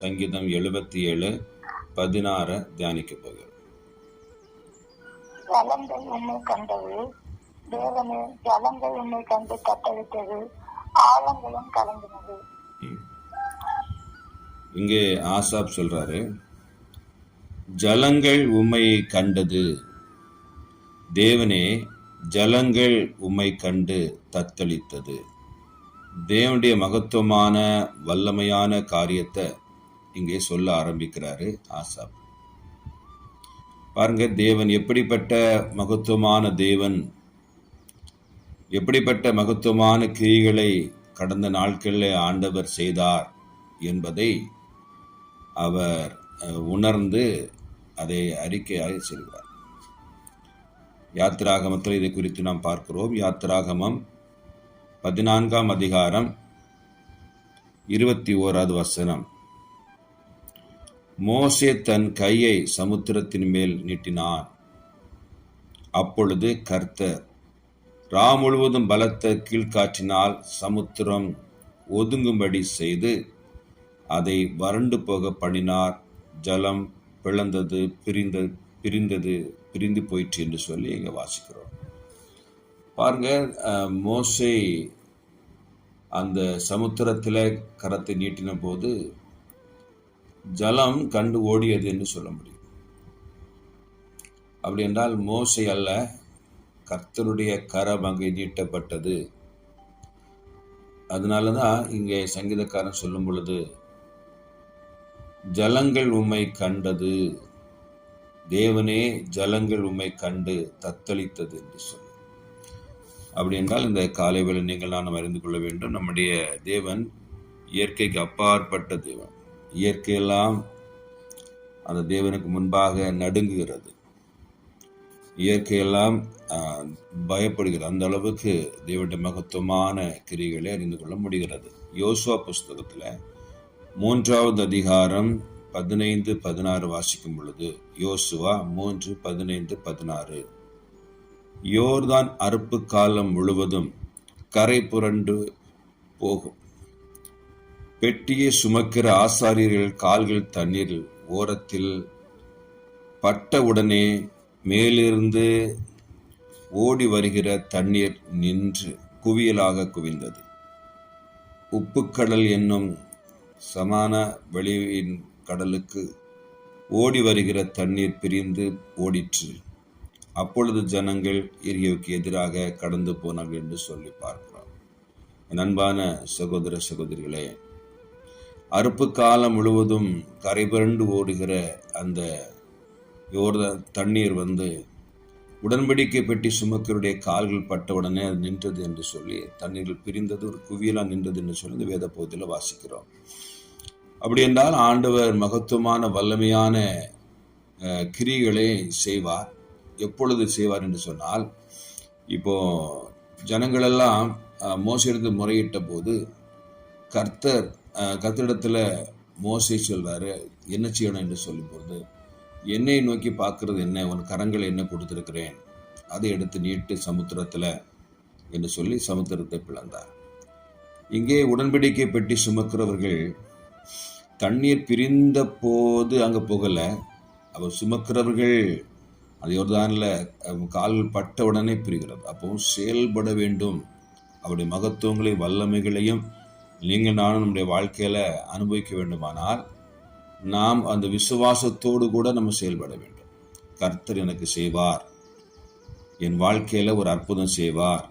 சங்கீதம் 77:16 தியானிக்க போகிறோம். ஜலங்கள் உன்னை கண்டது, தேவனே ஜலங்கள் உன்னை கண்டு தத்தளித்தது, ஆழங்களும் கலங்கினது. இங்கே ஆசாப் சொல்றாரு, ஜலங்கள் உம்மை கண்டது, தேவனே ஜலங்கள் உம்மை கண்டு தத்தளித்தது. தேவனுடைய மகத்துவமான வல்லமையான காரியத்தை இங்கே சொல்ல ஆரம்பிக்கிறாரு ஆசாப். பாருங்க, தேவன் எப்படிப்பட்ட மகத்துவமான தேவன், எப்படிப்பட்ட மகத்துவமான கிரிகளை கடந்த நாட்களில் ஆண்டவர் செய்தார் என்பதை அவர் உணர்ந்து அதை அறிக்கையாக சொல்கிறார். யாத்திராகமத்தில் இதை குறித்து நாம் பார்க்கிறோம். யாத்திராகமம் 14ஆம் அதிகாரம் 21வது வசனம். மோசே தன் கையை சமுத்திரத்தின் மேல் நீட்டினான். அப்பொழுது கர்த்தர் முழுவதும் பலத்த கீழ்காற்றினால் சமுத்திரம் ஒதுங்கும்படி செய்து அதை வறண்டு போக பண்ணினார். ஜலம் பிளந்தது, பிரிந்து போயிற்று என்று சொல்லி இங்கே வாசிக்கிறோம். பாருங்க, மோசே அந்த சமுத்திரத்தில் கரத்தை நீட்டின போது ஜலம் கண்டு ஓடியது என்று சொல்ல முடியும். அப்படி என்றால் மோசே அல்ல, கர்த்தருடைய கரம் அங்கே நீட்டப்பட்டது. அதனாலதான் இங்கே சங்கீதக்காரன் சொல்லும் பொழுது, ஜலங்கள் உம்மை கண்டது, தேவனே ஜலங்கள் உம்மை கண்டு தத்தளித்தது என்று சொல்லி. அப்படி என்றால் இந்த காலை வேளை நீங்கள் நானும் அறிந்து கொள்ள வேண்டும், நம்முடைய தேவன் இயற்கைக்கு அப்பாற்பட்ட தேவன். இயற்கையெல்லாம் அந்த தேவனுக்கு முன்பாக நடுங்குகிறது, இயற்கையெல்லாம் பயப்படுகிறது. அந்த அளவுக்கு தேவனுடைய மகத்துவமான கிரிகளை அறிந்து கொள்ள முடிகிறது. யோசுவா புஸ்தகத்தில் 3வது அதிகாரம் 15-16 வாசிக்கும் பொழுது, யோசுவா 3:15-16, யோர்தான் அறுப்பு காலம் முழுவதும் கரை புரண்டு போகும். பெட்டியை சுமக்கிற ஆசாரியர்கள் கால்கள் தண்ணீர் ஓரத்தில் பட்டவுடனே மேலிருந்து ஓடி வருகிற தண்ணீர் நின்று குவியலாக குவிந்தது. உப்புக்கடல் என்னும் சமான வெளியின் கடலுக்கு ஓடி வருகிற தண்ணீர் பிரிந்து ஓடிற்று. அப்பொழுது ஜனங்கள் எரியோவுக்கு எதிராக கடந்து போனார்கள் என்று சொல்லி பார்க்கிறோம். என் அன்பான சகோதர சகோதரிகளே, அறுப்பு காலம் முழுவதும் கரை புரண்டு ஓடுகிற அந்த தண்ணீர் உடன்படிக்கை பெட்டி சுமக்கருடைய கால்கள் பட்டவுடனே அது நின்றது என்று சொல்லி, தண்ணீர்கள் பிரிந்தது, ஒரு குவியலாக நின்றது என்று சொல்லி வேத பகுதியில் வாசிக்கிறோம். அப்படி என்றால் ஆண்டவர் மகத்துவமான வல்லமையான கிரிகளை செய்வார். எப்பொழுது செய்வார் என்று சொன்னால், இப்போ ஜனங்களெல்லாம் மோசடித்து முறையிட்ட போது கர்த்தரிடத்துல மோசே சொல்றாரு, என்ன செய்யணும் என்று சொல்லும்போது, என்னை நோக்கி பார்க்கறது என்ன, உன் கரங்களை என்ன கொடுத்திருக்கிறேன், அதை எடுத்து நீட்டு சமுத்திரத்துல என்று சொல்லி சமுத்திரத்தை பிளந்தார். இங்கே உடன்படிக்கை பெட்டி சுமக்கிறவர்கள் தண்ணீர் பிரிந்த போது அங்க போகல, அவர் சுமக்கிறவர்கள் அது யோர்தான்ல கால்கள் பட்ட உடனே பிரிகிறது. அப்பவும் செயல்பட வேண்டும். அவருடைய மகத்துவங்களையும் வல்லமைகளையும் நீங்கள் நானும் நம்முடைய வாழ்க்கையில அனுபவிக்க வேண்டுமானால் நாம் அந்த விசுவாசத்தோடு கூட நம்ம செயல்பட வேண்டும். கர்த்தர் எனக்கு செய்வார், என் வாழ்க்கையில ஒரு அற்புதம் செய்வார்,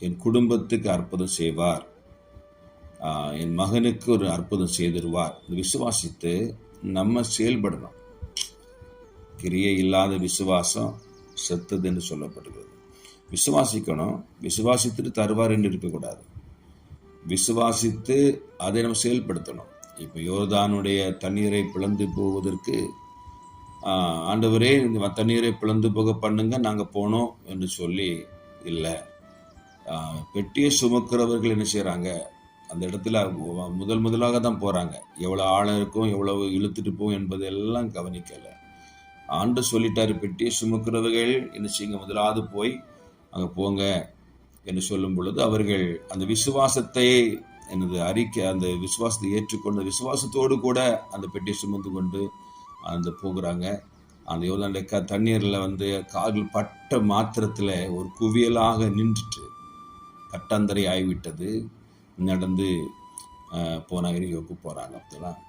என் குடும்பத்துக்கு அற்புதம் செய்வார், என் மகனுக்கு ஒரு அற்புதம் செய்திருவார். விசுவாசித்து நம்ம செயல்படணும். கிரியை இல்லாத விசுவாசம் செத்தது என்று சொல்லப்படுகிறது. விசுவாசிக்கணும், விசுவாசித்துட்டு தருவார் என்று இருக்கக்கூடாது. விசுவாசித்து அதை நம்ம செயல்படுத்தணும். இப்போ யோர்தானுடைய தண்ணீரை பிளந்து போவதற்கு ஆண்டவரே இந்த தண்ணீரை பிளந்து போக பண்ணுங்க, நாங்கள் போனோம் என்று சொல்லி இல்லை. பெட்டியை சுமக்கிறவர்கள் என்ன செய்கிறாங்க, அந்த இடத்துல முதலாக தான் போகிறாங்க. எவ்வளோ ஆழம் இருக்கும், எவ்வளவு இழுத்துட்டு போகும் என்பதெல்லாம் கவனிக்கலை. ஆண்டு சொல்லிட்டாரு, பெட்டியை சுமக்கிறவர்கள் என்ன செய்யுங்க, முதலாவது போய் அங்கே போங்க என்று சொல்லும் பொழுது அவர்கள் அந்த விசுவாசத்தை எனது அறிக்கை அந்த விசுவாசத்தை ஏற்றுக்கொண்ட விசுவாசத்தோடு கூட அந்த பெட்டியை சுமந்து கொண்டு அந்த போகிறாங்க. அந்த யோர்தானுடைய தண்ணீரில் வந்து கால்கள் பட்ட மாத்திரத்தில் ஒரு குவியலாக நின்றுட்டு கட்டாந்தரை ஆகிவிட்டது. நடந்து போனாங்க, எரிகோவுக்கு போகிறாங்க. அப்படிலாம்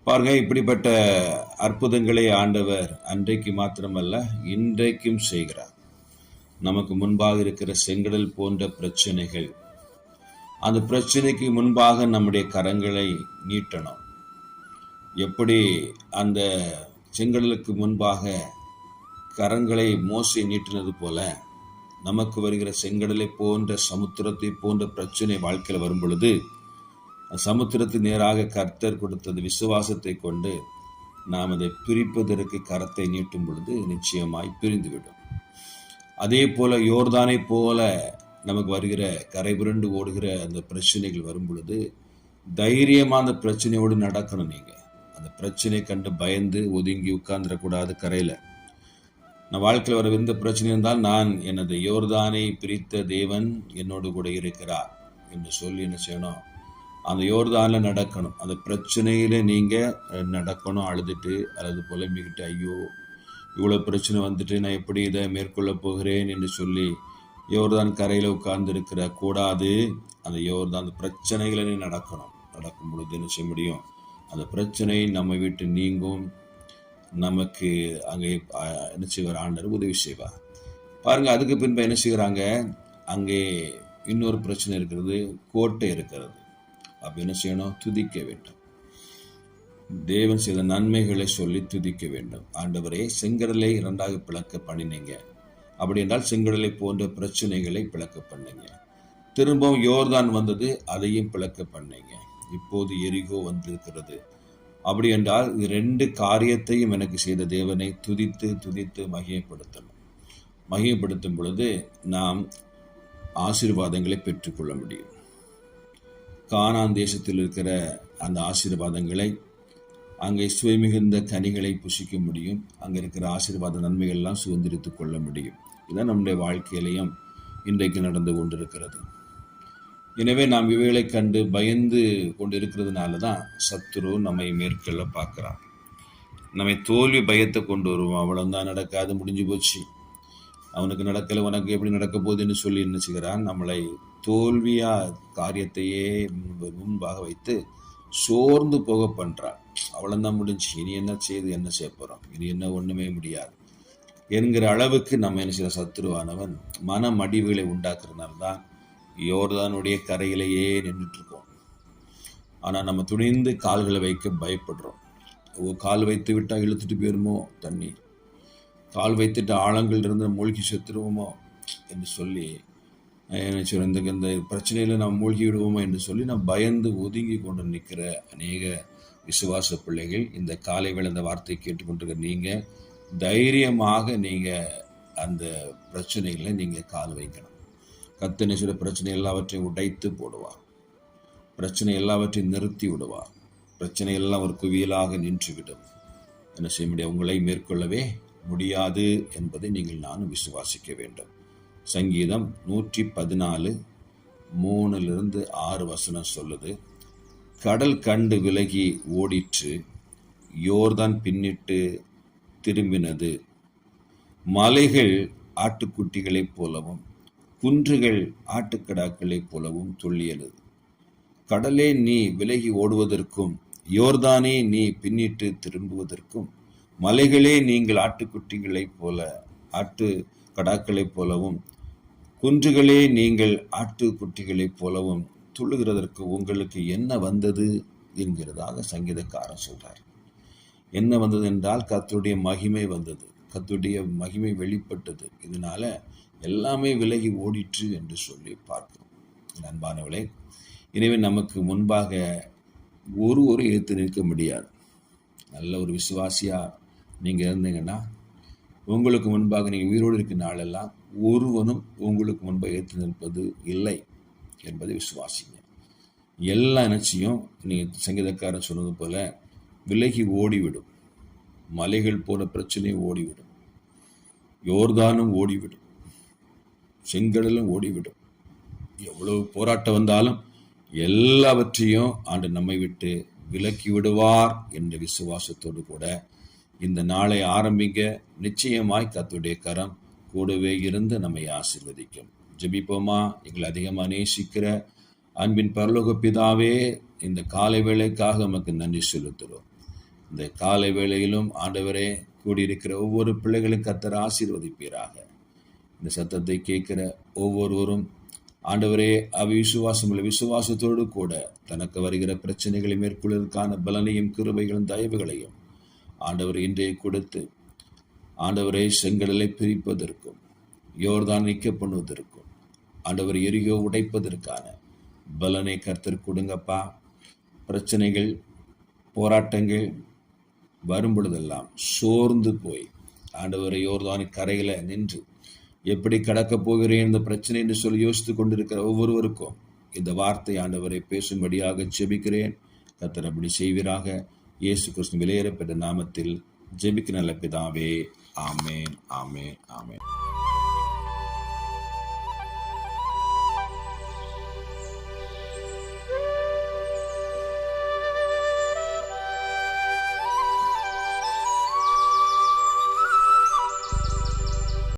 பாருங்க, இப்படிப்பட்ட அற்புதங்களை ஆண்டவர் அன்றைக்கு மாத்திரமல்ல இன்றைக்கும் செய்கிறார். நமக்கு முன்பாக இருக்கிற செங்கடல் போன்ற பிரச்சனைகள், அந்த பிரச்சனைக்கு முன்பாக நம்முடைய கரங்களை நீட்டணும். எப்படி அந்த செங்கடலுக்கு முன்பாக கரங்களை மோசே நீட்டினது போல நமக்கு வருகிற செங்கடலை போன்ற சமுத்திரத்தை போன்ற பிரச்சனை வாழ்க்கையில் வரும் பொழுது சமுத்திரத்துக்கு நேராக கர்த்தர் கொடுத்தது விசுவாசத்தை கொண்டு நாம் அதை பிரிப்பதற்கு கரத்தை நீட்டும் பொழுது நிச்சயமாய் பிரிந்துவிடும். அதே போல யோர்தானை போல நமக்கு வருகிற கரை புரண்டு ஓடுகிற அந்த பிரச்சனைகள் வரும் பொழுது தைரியமாக அந்த பிரச்சனையோடு நடக்கணும். நீங்கள் அந்த பிரச்சனையை கண்டு பயந்து ஒதுங்கி உட்கார்ந்துடக்கூடாது. கரையில் நான் வாழ்க்கையில் வர எந்த பிரச்சனை இருந்தால் நான் எனது யோர்தானை பிரித்த தேவன் என்னோடு கூட இருக்கிறார் என்று சொல்லி என்ன செய்யணும், அந்த யோர்தானில் நடக்கணும். அந்த பிரச்சனையில் நீங்கள் நடக்கணும். அழுதுட்டு அல்லது புலம்பிக்கிட்டு ஐயோ இவ்வளோ பிரச்சனை வந்துட்டு நான் எப்படி இதை மேற்கொள்ள போகிறேன் என்று சொல்லி யோர்தான் கரையில் உட்கார்ந்து கூடாது. அந்த யோர்தான் அந்த பிரச்சனைகளை நடக்கணும். நடக்கும் பொழுது என்ன செய்ய முடியும், அந்த பிரச்சனை நம்ம வீட்டு நீங்கும். நமக்கு அங்கே என்ன செய்வார், ஆண்டவர் உதவி செய்வார். பாருங்கள், அதுக்கு பின்பு என்ன செய்கிறாங்க, அங்கே இன்னொரு பிரச்சனை இருக்கிறது, கோட்டை இருக்கிறது. அப்போ என்ன செய்யணும், துதிக்க வேண்டும். தேவன் செய்த நன்மைகளை சொல்லி துதிக்க வேண்டும். ஆண்டவரே, செங்கடலை இரண்டாக பிளக்க பண்ணினீங்க, அப்படி என்றால் செங்கடலை போன்ற பிரச்சனைகளை பிளக்க பண்ணீங்க. திரும்பவும் யோர்தான் வந்தது, அதையும் பிளக்க பண்ணீங்க. இப்போது எரிகோ வந்திருக்கிறது. அப்படி என்றால் இது ரெண்டு காரியத்தையும் எனக்கு செய்த தேவனை துதித்து துதித்து மகிமைப்படுத்தணும். மகிமைப்படுத்தும் பொழுது நாம் ஆசீர்வாதங்களை பெற்றுக்கொள்ள முடியும். கானான் தேசத்தில் இருக்கிற அந்த ஆசீர்வாதங்களை, அங்கே சுவை மிகுந்த கனிகளை புசிக்க முடியும். அங்கே இருக்கிற ஆசீர்வாத நன்மைகள்லாம் சுதந்திரித்து கொள்ள முடியும். இதுதான் நம்முடைய வாழ்க்கையிலையும் இன்றைக்கு நடந்து கொண்டிருக்கிறது. எனவே நாம் இவைகளை கண்டு பயந்து கொண்டு இருக்கிறதுனால தான் சத்துரு நம்மை மேற்கொள்ள பார்க்குறான். நம்மை தோல்வி பயத்தை கொண்டு வருவோம். அவ்வளோதான், நடக்காது, முடிஞ்சு போச்சு, அவனுக்கு நடக்கலை, உனக்கு எப்படி நடக்க போகுதுன்னு சொல்லி என்ன செய்கிறான், நம்மளை தோல்வியாக காரியத்தையே முன்பாக வைத்து சோர்ந்து போக பண்ணுறான். அவ்வளோதான், முடிஞ்சு, இனி என்ன செய்ய போகிறோம், இனி என்ன ஒன்றுமே முடியாது என்கிற அளவுக்கு நம்ம என்ன செய்கிற சத்துருவானவன் மன மடிவுகளை உண்டாக்குறதுனால தான் யோர்தானுடைய கரையிலேயே நின்றுட்டுருக்கோம். ஆனால் நம்ம துணிந்து கால்களை வைக்க பயப்படுறோம். கால் வைத்து விட்டால் இழுத்துட்டு போயிருமோ தண்ணி, கால் வைத்துட்டு ஆழங்கள் இருந்து மூழ்கி செத்துருவோமோ என்று சொல்லி இந்த பிரச்சனையில் நாம் மூழ்கி விடுவோமோ என்று சொல்லி நாம் பயந்து ஒதுங்கி கொண்டு நிற்கிற அநேக விசுவாச பிள்ளைகள் இந்த காலை வேளை இந்த வார்த்தையை கேட்டுக்கொண்டிருக்கிற நீங்கள் தைரியமாக நீங்கள் அந்த பிரச்சனைகளை நீங்கள் கால் வைக்கணும். கர்த்தர் சில பிரச்சனை எல்லாவற்றையும் உடைத்து போடுவார். பிரச்சனை எல்லாவற்றையும் நிறுத்தி விடுவார். பிரச்சனை எல்லாம் ஒரு குவியலாக நின்றுவிடும். என்ன செய்ய முடியாது, உங்களை மேற்கொள்ளவே முடியாது என்பதை நீங்கள் நானும் விசுவாசிக்க வேண்டும். சங்கீதம் 114 3-6 சொல்லுது, கடல் கண்டு விலகி ஓடிற்று, யோர்தான் பின்னிட்டு திரும்பினது, மலைகள் ஆட்டுக்குட்டிகளைப் போலவும் குன்றுகள் ஆட்டுக்கடாக்களைப் போலவும் துள்ளியது. கடலே நீ விலகி ஓடுவதற்கும், யோர்தானே நீ பின்னிட்டு திரும்புவதற்கும், மலைகளே நீங்கள் ஆட்டுக்குட்டிகளைப் போல ஆட்டுக்கடாக்களைப் போலவும், குன்றுகளே நீங்கள் ஆட்டுக்குட்டிகளைப் போலவும் துள்ளுகிறதற்கு உங்களுக்கு என்ன வந்தது என்கிறதாக சங்கீதக்காரன் சொல்றார். என்ன வந்தது என்றால் கர்த்தருடைய மகிமை வந்தது, கர்த்தருடைய மகிமை வெளிப்பட்டது. இதனால எல்லாமே விலகி ஓடிற்று என்று சொல்லி பார்க்கிறோம். அன்பானவளே, எனவே நமக்கு முன்பாக ஒரு எதிர்த்து நிற்க முடியாது. நல்ல ஒரு விசுவாசியாக நீங்கள் இருந்தீங்கன்னா உங்களுக்கு முன்பாக நீங்கள் உயிரோடு இருக்கிற நாளெல்லாம் ஒருவனும் உங்களுக்கு முன்பாக எதிர்த்து நிற்பது இல்லை என்பதை விசுவாசிங்க. எல்லா நிச்சயம் நீங்கள் சங்கீதக்காரன் சொன்னது போல விலகி ஓடிவிடும். மலைகள் போன பிரச்சனை ஓடிவிடும், யோர்தானும் ஓடிவிடும், செங்கடலும் ஓடிவிடும். எவ்வளவு போராட்டம் வந்தாலும் எல்லாவற்றையும் ஆண்டு நம்மை விட்டு விலக்கி விடுவார் என்ற விசுவாசத்தோடு கூட இந்த நாளை ஆரம்பிக்க நிச்சயமாய் கர்த்தருடைய கரம் கூடவே இருந்து நம்மை ஆசீர்வதிக்கும். ஜெபிப்போமா? எங்களை அதிகமாக நேசிக்கிற அன்பின் பரலோக பிதாவே, இந்த காலை வேளைக்காக நமக்கு நன்றி செலுத்துகிறோம். இந்த காலை வேளையிலும் ஆண்டவரே கூடியிருக்கிற ஒவ்வொரு பிள்ளைகளும் கர்த்தர் ஆசீர்வதிப்பீராக. இந்த சத்தத்தை கேட்கிற ஒவ்வொருவரும் ஆண்டவரே அவிசுவாசமுள்ள விசுவாசத்தோடு கூட தனக்கு வருகிற பிரச்சனைகளை மேற்கொள்வதற்கான பலனையும் கிருபைகளும் தயவுகளையும் ஆண்டவர் இன்றைய கொடுத்து ஆண்டவரை செங்கடலை பிரிப்பதற்கும் யோர்தான் நீக்க பண்ணுவதற்கும் ஆண்டவர் எரிகோ உடைப்பதற்கான பலனை கர்த்தர் கொடுங்கப்பா. பிரச்சனைகள் போராட்டங்கள் வரும் பொழுதெல்லாம் சோர்ந்து போய் ஆண்டவரை யோர்தான் கரையில் நின்று எப்படி கடக்கப் போகிறேன் இந்த பிரச்சனை என்று சொல்லி யோசித்து கொண்டிருக்கிற ஒவ்வொருவருக்கும் இந்த வார்த்தை ஆண்டவரை பேசும்படியாக ஜெபிக்கிறேன். கர்த்தர் அப்படி செய்வீராக. இயேசு கிறிஸ்து விலையேறப்பெற்ற நாமத்தில் ஜெபிக்க நல்ல பிதாவே. ஆமேன், ஆமேன், ஆமேன்.